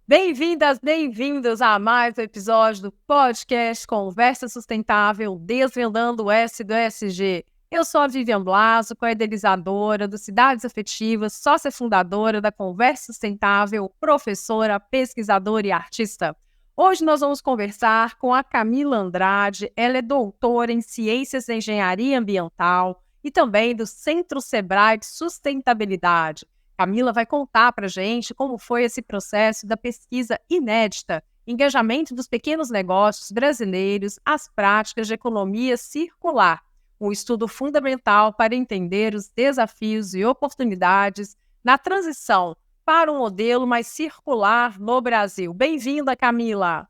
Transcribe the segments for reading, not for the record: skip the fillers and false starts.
Bem-vindas, bem-vindos a mais um episódio do podcast Conversa Sustentável, Desvendando o S do ESG. Eu sou a Vivian Blaso, co-idealizadora do Cidades Afetivas, sócia fundadora da Conversa Sustentável, professora, pesquisadora e artista. Hoje nós vamos conversar com a Camila Andrade. Ela é doutora em Ciências da Engenharia Ambiental e também do Centro Sebrae de Sustentabilidade. Camila vai contar para a gente como foi esse processo da pesquisa inédita, engajamento dos pequenos negócios brasileiros às práticas de economia circular, um estudo fundamental para entender os desafios e oportunidades na transição para um modelo mais circular no Brasil. Bem-vinda, Camila!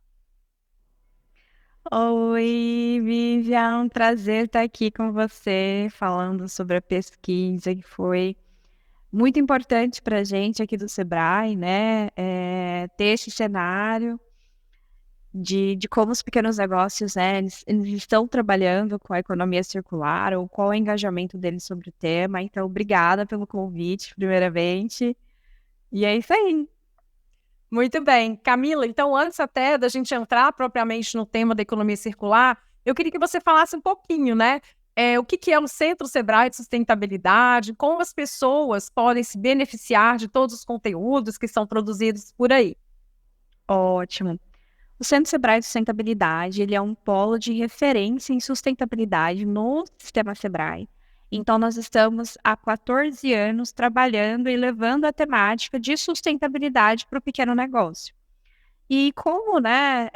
Oi, Vivian, um prazer estar aqui com você, falando sobre a pesquisa que foi muito importante para a gente aqui do Sebrae, né? Ter esse cenário de como os pequenos negócios, né, eles estão trabalhando com a economia circular, ou qual é o engajamento deles sobre o tema. Então, obrigada pelo convite, primeiramente. E é isso aí. Muito bem. Camila, então antes até da gente entrar propriamente no tema da economia circular, eu queria que você falasse um pouquinho, né? O que é o Centro Sebrae de Sustentabilidade, como as pessoas podem se beneficiar de todos os conteúdos que são produzidos por aí. Ótimo. O Centro Sebrae de Sustentabilidade, ele é um polo de referência em sustentabilidade no sistema Sebrae. Então, nós estamos há 14 anos trabalhando e levando a temática de sustentabilidade para o pequeno negócio. E como, né,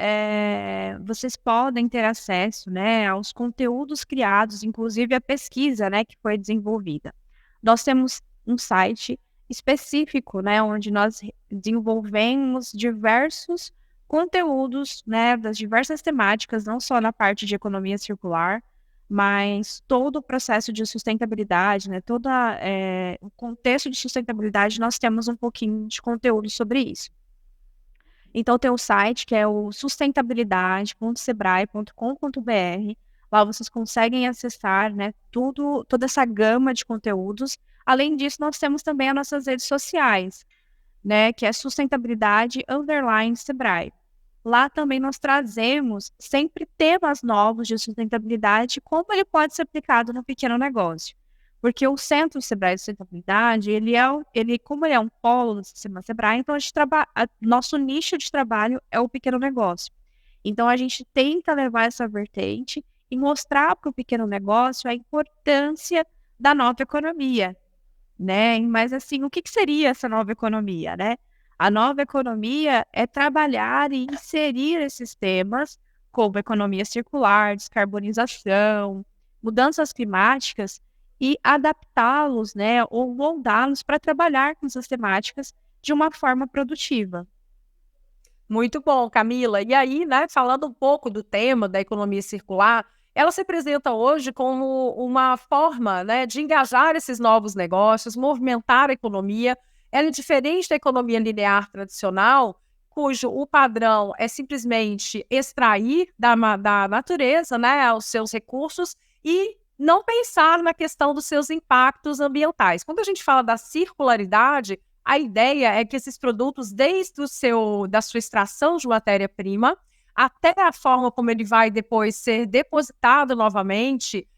vocês podem ter acesso, né, aos conteúdos criados, inclusive a pesquisa, né, que foi desenvolvida. Nós temos um site específico, né, onde nós desenvolvemos diversos conteúdos, né, das diversas temáticas, não só na parte de economia circular, mas todo o processo de sustentabilidade, né, o contexto de sustentabilidade, nós temos um pouquinho de conteúdo sobre isso. Então, tem o site que é o sustentabilidade.sebrae.com.br. Lá vocês conseguem acessar, né, toda essa gama de conteúdos. Além disso, nós temos também as nossas redes sociais, né, que é sustentabilidade_Sebrae. Lá também nós trazemos sempre temas novos de sustentabilidade, como ele pode ser aplicado no pequeno negócio. Porque o Centro Sebrae de Sustentabilidade, como ele é um polo do sistema Sebrae, então nosso nicho de trabalho é o pequeno negócio. Então, a gente tenta levar essa vertente e mostrar para o pequeno negócio a importância da nova economia, né? Mas, assim, o que seria essa nova economia, né? A nova economia é trabalhar e inserir esses temas, como economia circular, descarbonização, mudanças climáticas, e adaptá-los, né, ou moldá-los para trabalhar com essas temáticas de uma forma produtiva. Muito bom, Camila. E aí, né, falando um pouco do tema da economia circular, ela se apresenta hoje como uma forma, né, de engajar esses novos negócios, movimentar a economia. Ela é diferente da economia linear tradicional, cujo o padrão é simplesmente extrair da natureza, né, os seus recursos e não pensar na questão dos seus impactos ambientais. Quando a gente fala da circularidade, a ideia é que esses produtos, desde da sua extração de matéria-prima até a forma como ele vai depois ser depositado novamente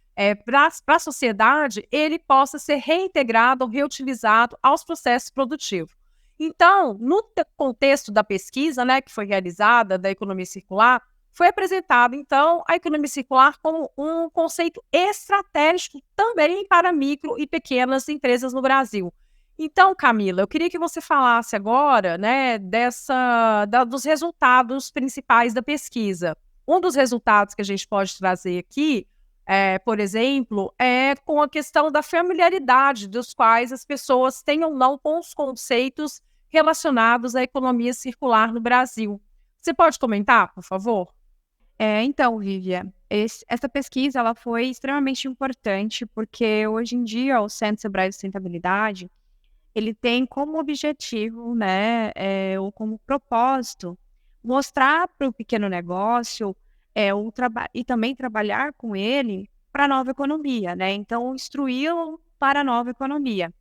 para a sociedade, ele possa ser reintegrado ou reutilizado aos processos produtivos. Então, no contexto da pesquisa, né, que foi realizada da economia circular, foi apresentada, então, a economia circular como um conceito estratégico também para micro e pequenas empresas no Brasil. Então, Camila, eu queria que você falasse agora, né, dos resultados principais da pesquisa. Um dos resultados que a gente pode trazer aqui, por exemplo, é com a questão da familiaridade dos quais as pessoas têm ou não com os conceitos relacionados à economia circular no Brasil. Você pode comentar, por favor? Então, Vivian, essa pesquisa ela foi extremamente importante porque hoje em dia o Centro Sebrae de Sustentabilidade ele tem como objetivo, né, ou como propósito, mostrar para o pequeno negócio e também trabalhar com ele para a nova economia, né? Então, instruí-lo para a nova economia.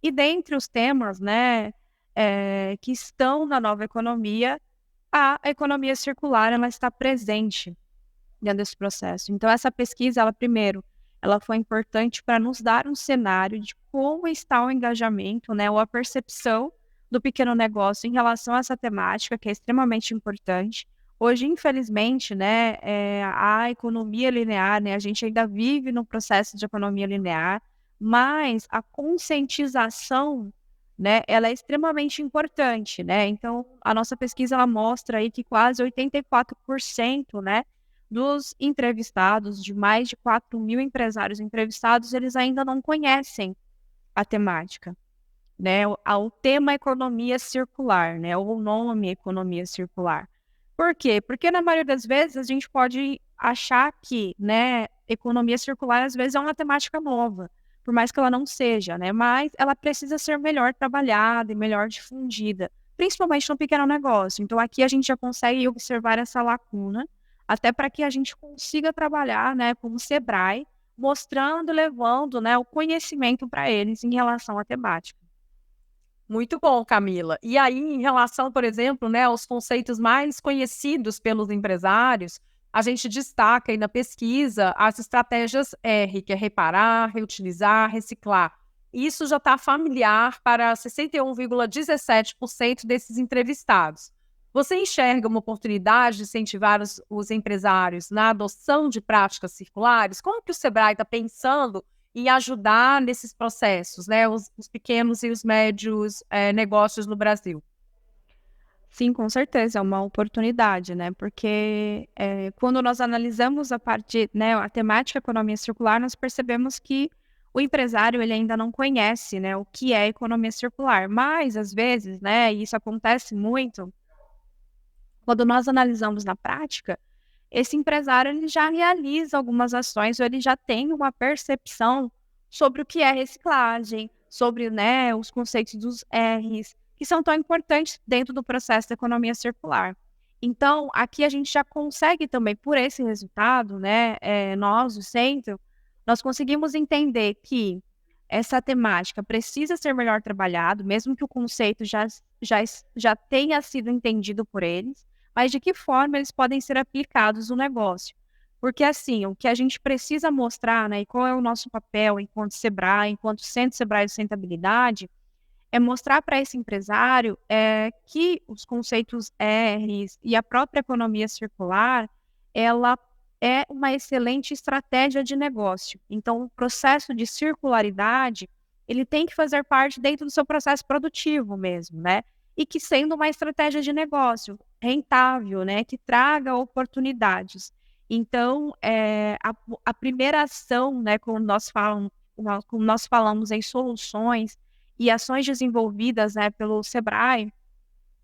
E dentre os temas, né, que estão na nova economia, a economia circular ela está presente dentro desse processo. Então, essa pesquisa, primeiro, ela foi importante para nos dar um cenário de como está o engajamento, né, ou a percepção do pequeno negócio em relação a essa temática, que é extremamente importante. Hoje, infelizmente, né, a economia linear, né, a gente ainda vive no processo de economia linear, mas a conscientização, né, ela é extremamente importante, né? Então, a nossa pesquisa ela mostra aí que quase 84%, né, dos entrevistados, de mais de 4.000 empresários entrevistados, eles ainda não conhecem a temática, né? O tema economia circular, né? O nome economia circular. Por quê? Porque na maioria das vezes a gente pode achar que, né, economia circular às vezes é uma temática nova, por mais que ela não seja, né? Mas ela precisa ser melhor trabalhada e melhor difundida, principalmente no pequeno negócio. Então aqui a gente já consegue observar essa lacuna, até para que a gente consiga trabalhar, né, com o Sebrae, mostrando, levando, né, o conhecimento para eles em relação à temática. Muito bom, Camila. E aí, em relação, por exemplo, né, aos conceitos mais conhecidos pelos empresários, a gente destaca aí na pesquisa as estratégias R, que é reparar, reutilizar, reciclar. Isso já está familiar para 61,17% desses entrevistados. Você enxerga uma oportunidade de incentivar os empresários na adoção de práticas circulares? Como que o Sebrae está pensando e ajudar nesses processos, né, os pequenos e os médios negócios no Brasil? Sim, com certeza, é uma oportunidade, né? Porque quando nós analisamos a parte, né, a temática economia circular, nós percebemos que o empresário ele ainda não conhece, né, o que é economia circular. Mas às vezes, né, e isso acontece muito, quando nós analisamos na prática, esse empresário ele já realiza algumas ações, ou ele já tem uma percepção sobre o que é reciclagem, sobre, né, os conceitos dos R's, que são tão importantes dentro do processo da economia circular. Então, aqui a gente já consegue também, por esse resultado, né, nós, o centro, nós conseguimos entender que essa temática precisa ser melhor trabalhado, mesmo que o conceito já tenha sido entendido por eles, mas de que forma eles podem ser aplicados no negócio. Porque, assim, o que a gente precisa mostrar, né, e qual é o nosso papel enquanto Sebrae, enquanto Centro Sebrae de Sustentabilidade, é mostrar para esse empresário que os conceitos R's e a própria economia circular, ela é uma excelente estratégia de negócio. Então, o processo de circularidade, ele tem que fazer parte dentro do seu processo produtivo mesmo, né? E que sendo uma estratégia de negócio rentável, né, que traga oportunidades. Então, a primeira ação, né, quando nós falamos em soluções e ações desenvolvidas, né, pelo Sebrae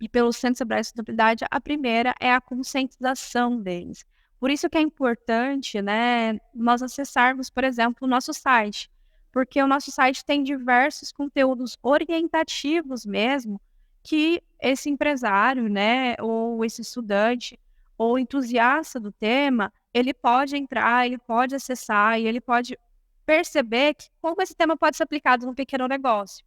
e pelo Centro Sebrae de Sustentabilidade, a primeira é a conscientização deles. Por isso que é importante, né, nós acessarmos, por exemplo, o nosso site, porque o nosso site tem diversos conteúdos orientativos mesmo, que esse empresário, né, ou esse estudante, ou entusiasta do tema, ele pode entrar, ele pode acessar e ele pode perceber que como esse tema pode ser aplicado no pequeno negócio.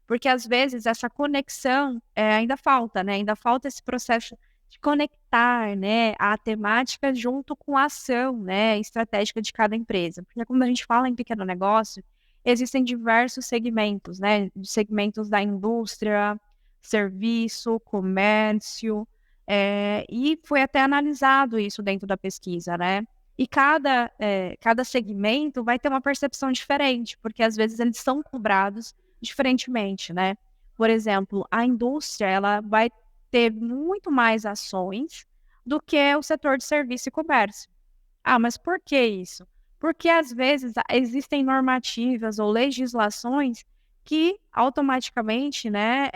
Porque às vezes essa conexão ainda falta, né? Ainda falta esse processo de conectar, né, a temática junto com a ação, né, estratégica de cada empresa. Porque quando a gente fala em pequeno negócio, existem diversos segmentos, né? Segmentos da indústria, serviço, comércio, e foi até analisado isso dentro da pesquisa, né? E cada segmento vai ter uma percepção diferente, porque às vezes eles são cobrados diferentemente, né? Por exemplo, a indústria ela vai ter muito mais ações do que o setor de serviço e comércio. Ah, mas por que isso? Porque às vezes existem normativas ou legislações que automaticamente, né,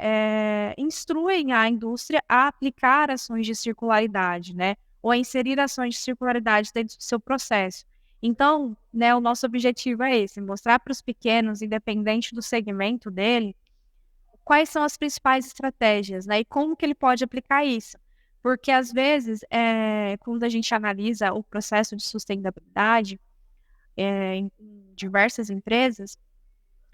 instruem a indústria a aplicar ações de circularidade, né, ou a inserir ações de circularidade dentro do seu processo. Então, né, o nosso objetivo é esse, mostrar para os pequenos, independente do segmento dele, quais são as principais estratégias, né, e como que ele pode aplicar isso. Porque, às vezes, quando a gente analisa o processo de sustentabilidade em diversas empresas,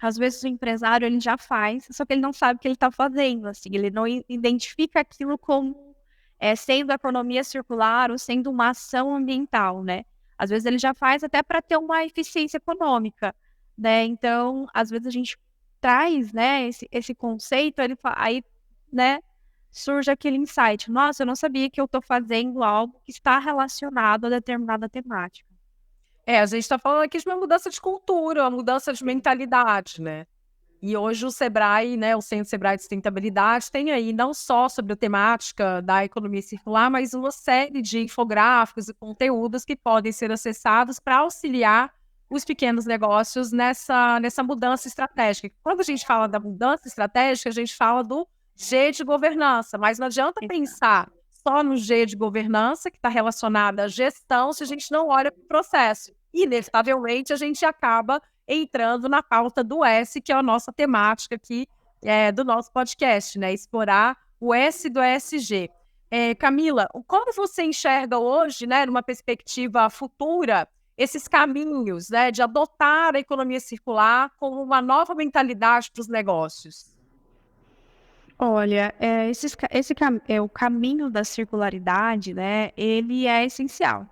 Às vezes o empresário ele já faz, só que ele não sabe o que ele está fazendo, assim, ele não identifica aquilo como sendo economia circular ou sendo uma ação ambiental, né? Às vezes ele já faz até para ter uma eficiência econômica, né? Então, às vezes a gente traz, né, esse conceito, aí, né, surge aquele insight. Nossa, eu não sabia que eu estou fazendo algo que está relacionado a determinada temática. A gente está falando aqui de uma mudança de cultura, uma mudança de mentalidade, né? E hoje o Sebrae, né, o Centro Sebrae de Sustentabilidade, tem aí não só sobre a temática da economia circular, mas uma série de infográficos e conteúdos que podem ser acessados para auxiliar os pequenos negócios nessa mudança estratégica. Quando a gente fala da mudança estratégica, a gente fala do G de governança, mas não adianta pensar só no G de governança, que está relacionado à gestão, se a gente não olha para o processo. Inevitavelmente, a gente acaba entrando na pauta do S, que é a nossa temática aqui do nosso podcast, né? Explorar o S do ESG. Camila, como você enxerga hoje, né, numa perspectiva futura, esses caminhos, né, de adotar a economia circular como uma nova mentalidade para os negócios? Olha, o caminho da circularidade, né, ele é essencial,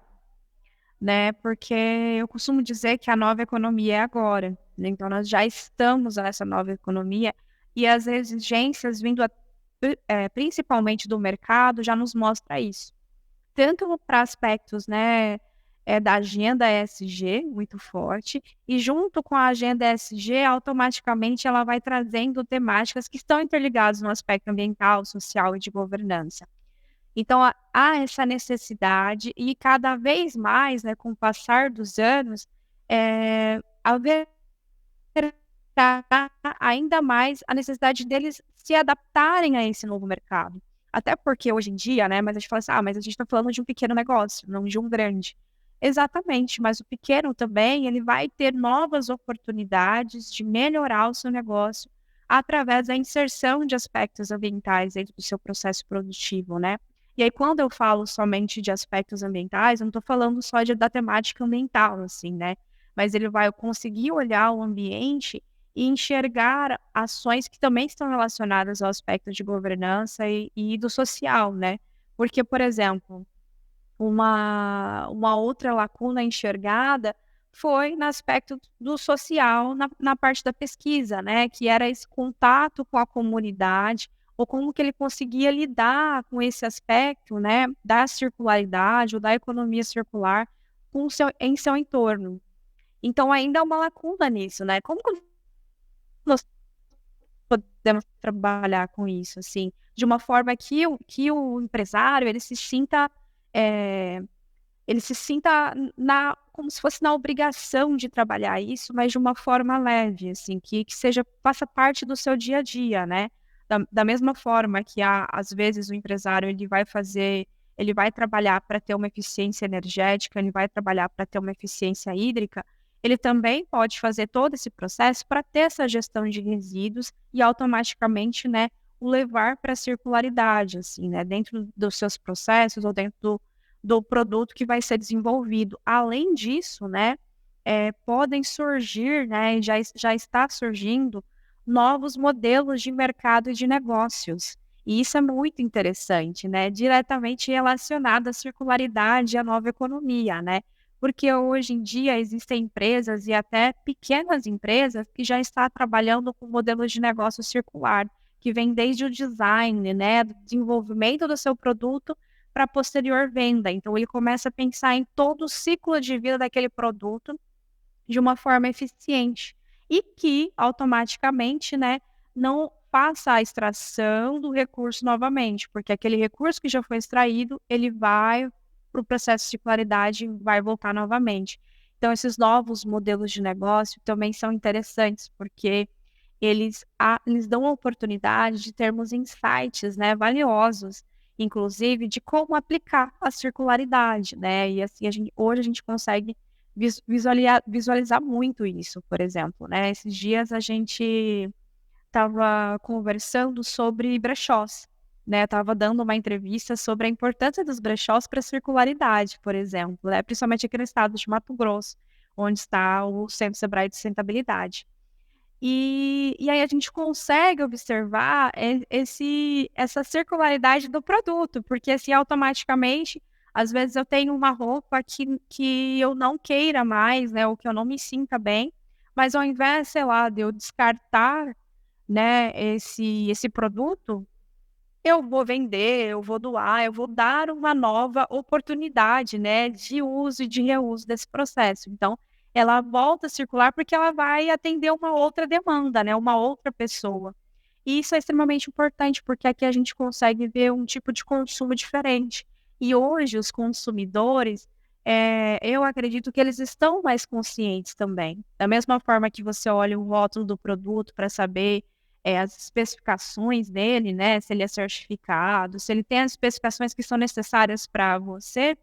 né, porque eu costumo dizer que a nova economia é agora, né, então nós já estamos nessa nova economia e as exigências vindo principalmente do mercado já nos mostra isso. Tanto para aspectos, né, da agenda ESG, muito forte, e junto com a agenda ESG, automaticamente ela vai trazendo temáticas que estão interligadas no aspecto ambiental, social e de governança. Então, há essa necessidade e cada vez mais, né, com o passar dos anos, haverá ainda mais a necessidade deles se adaptarem a esse novo mercado. Até porque hoje em dia, né, mas a gente fala assim: "Ah, mas a gente está falando de um pequeno negócio, não de um grande". Exatamente, mas o pequeno também, ele vai ter novas oportunidades de melhorar o seu negócio através da inserção de aspectos ambientais dentro do seu processo produtivo, né. E aí quando eu falo somente de aspectos ambientais, eu não estou falando só da temática ambiental, assim, né, mas ele vai conseguir olhar o ambiente e enxergar ações que também estão relacionadas ao aspecto de governança e do social, né. Porque, por exemplo, uma outra lacuna enxergada foi no aspecto do social, na parte da pesquisa, né, que era esse contato com a comunidade, ou como que ele conseguia lidar com esse aspecto, né, da circularidade ou da economia circular em seu entorno. Então ainda há uma lacuna nisso, né, como que nós podemos trabalhar com isso, assim, de uma forma que o empresário eh ele se sinta como se fosse na obrigação de trabalhar isso, mas de uma forma leve, assim, que faça parte do seu dia a dia, né. Da mesma forma que às vezes o empresário ele vai trabalhar para ter uma eficiência energética, ele vai trabalhar para ter uma eficiência hídrica, ele também pode fazer todo esse processo para ter essa gestão de resíduos e automaticamente, né, o levar para a circularidade, assim, né, dentro dos seus processos ou dentro do produto que vai ser desenvolvido. Além disso, né, podem surgir, né, e já está surgindo novos modelos de mercado e de negócios. E isso é muito interessante, né, diretamente relacionado à circularidade e à nova economia, né. Porque hoje em dia existem empresas e até pequenas empresas que já estão trabalhando com modelos de negócio circular, que vem desde o design, né, do desenvolvimento do seu produto para a posterior venda. Então ele começa a pensar em todo o ciclo de vida daquele produto de uma forma eficiente e que automaticamente, né, não faça a extração do recurso novamente, porque aquele recurso que já foi extraído, ele vai para o processo de circularidade e vai voltar novamente. Então esses novos modelos de negócio também são interessantes, porque eles dão a oportunidade de termos insights, né, valiosos, inclusive de como aplicar a circularidade, né, e assim hoje a gente consegue visualizar muito isso, por exemplo, né. Esses dias a gente estava conversando sobre brechós, né, estava dando uma entrevista sobre a importância dos brechós para a circularidade, por exemplo, né, principalmente aqui no estado de Mato Grosso, onde está o Centro Sebrae de Sustentabilidade. E aí a gente consegue observar essa circularidade do produto, porque assim, automaticamente, às vezes eu tenho uma roupa que eu não queira mais, né, ou que eu não me sinta bem, mas ao invés, sei lá, de eu descartar, né, esse produto, eu vou vender, eu vou doar, eu vou dar uma nova oportunidade, né, de uso e de reuso desse processo. Então, ela volta a circular porque ela vai atender uma outra demanda, né, uma outra pessoa. E isso é extremamente importante, porque aqui a gente consegue ver um tipo de consumo diferente. E hoje os consumidores, eu acredito que eles estão mais conscientes também. Da mesma forma que você olha o rótulo do produto para saber as especificações dele, né, se ele é certificado, se ele tem as especificações que são necessárias para você,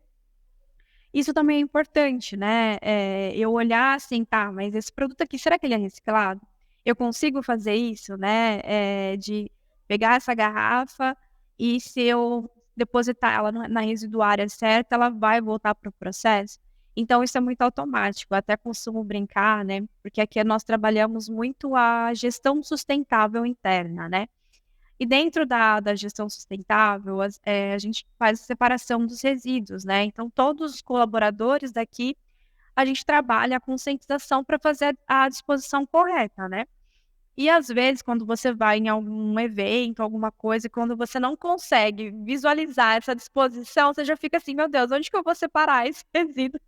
isso também é importante, né, eu olhar assim: "Tá, mas esse produto aqui, será que ele é reciclado? Eu consigo fazer isso?", né, de pegar essa garrafa e se eu depositar ela na residuária certa, ela vai voltar para o processo? Então isso é muito automático, eu até costumo brincar, né, porque aqui nós trabalhamos muito a gestão sustentável interna, né. E dentro da gestão sustentável, a gente faz a separação dos resíduos, né, então todos os colaboradores daqui, a gente trabalha a conscientização para fazer a disposição correta, né. E às vezes quando você vai em algum evento, alguma coisa, e quando você não consegue visualizar essa disposição, você já fica assim: "Meu Deus, onde que eu vou separar esse resíduo?".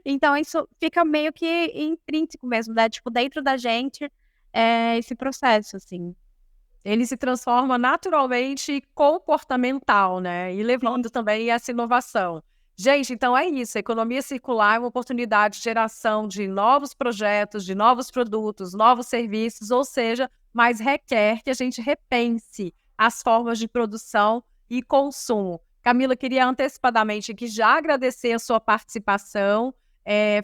Então isso fica meio que intrínseco mesmo, né, tipo dentro da gente, esse processo, assim. Ele se transforma naturalmente comportamental, né, e levando também essa inovação. Gente, então é isso, a economia circular é uma oportunidade de geração de novos projetos, de novos produtos, novos serviços, ou seja, mas requer que a gente repense as formas de produção e consumo. Camila, queria antecipadamente aqui já agradecer a sua participação,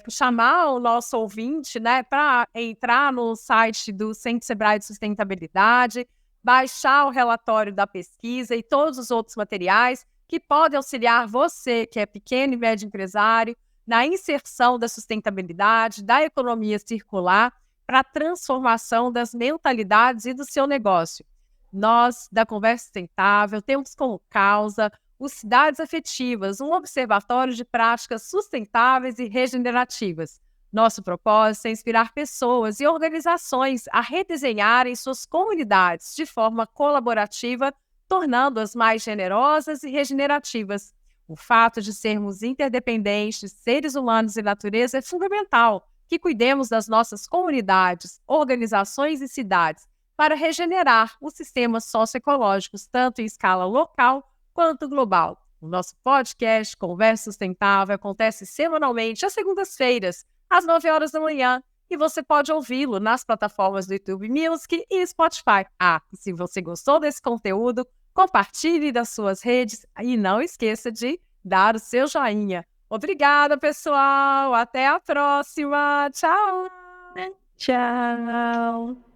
chamar o nosso ouvinte, né, para entrar no site do Centro Sebrae de Sustentabilidade, baixar o relatório da pesquisa e todos os outros materiais que podem auxiliar você, que é pequeno e médio empresário, na inserção da sustentabilidade, da economia circular, para a transformação das mentalidades e do seu negócio. Nós, da Conversa Sustentável, temos como causa os Cidades Afetivas, um observatório de práticas sustentáveis e regenerativas. Nosso propósito é inspirar pessoas e organizações a redesenharem suas comunidades de forma colaborativa, tornando-as mais generosas e regenerativas. O fato de sermos interdependentes, seres humanos e natureza, é fundamental que cuidemos das nossas comunidades, organizações e cidades para regenerar os sistemas socioecológicos, tanto em escala local quanto global. O nosso podcast Conversa Sustentável acontece semanalmente às segundas-feiras, às 9 horas da manhã, e você pode ouvi-lo nas plataformas do YouTube Music e Spotify. E se você gostou desse conteúdo, compartilhe das suas redes e não esqueça de dar o seu joinha. Obrigada, pessoal! Até a próxima! Tchau! Tchau.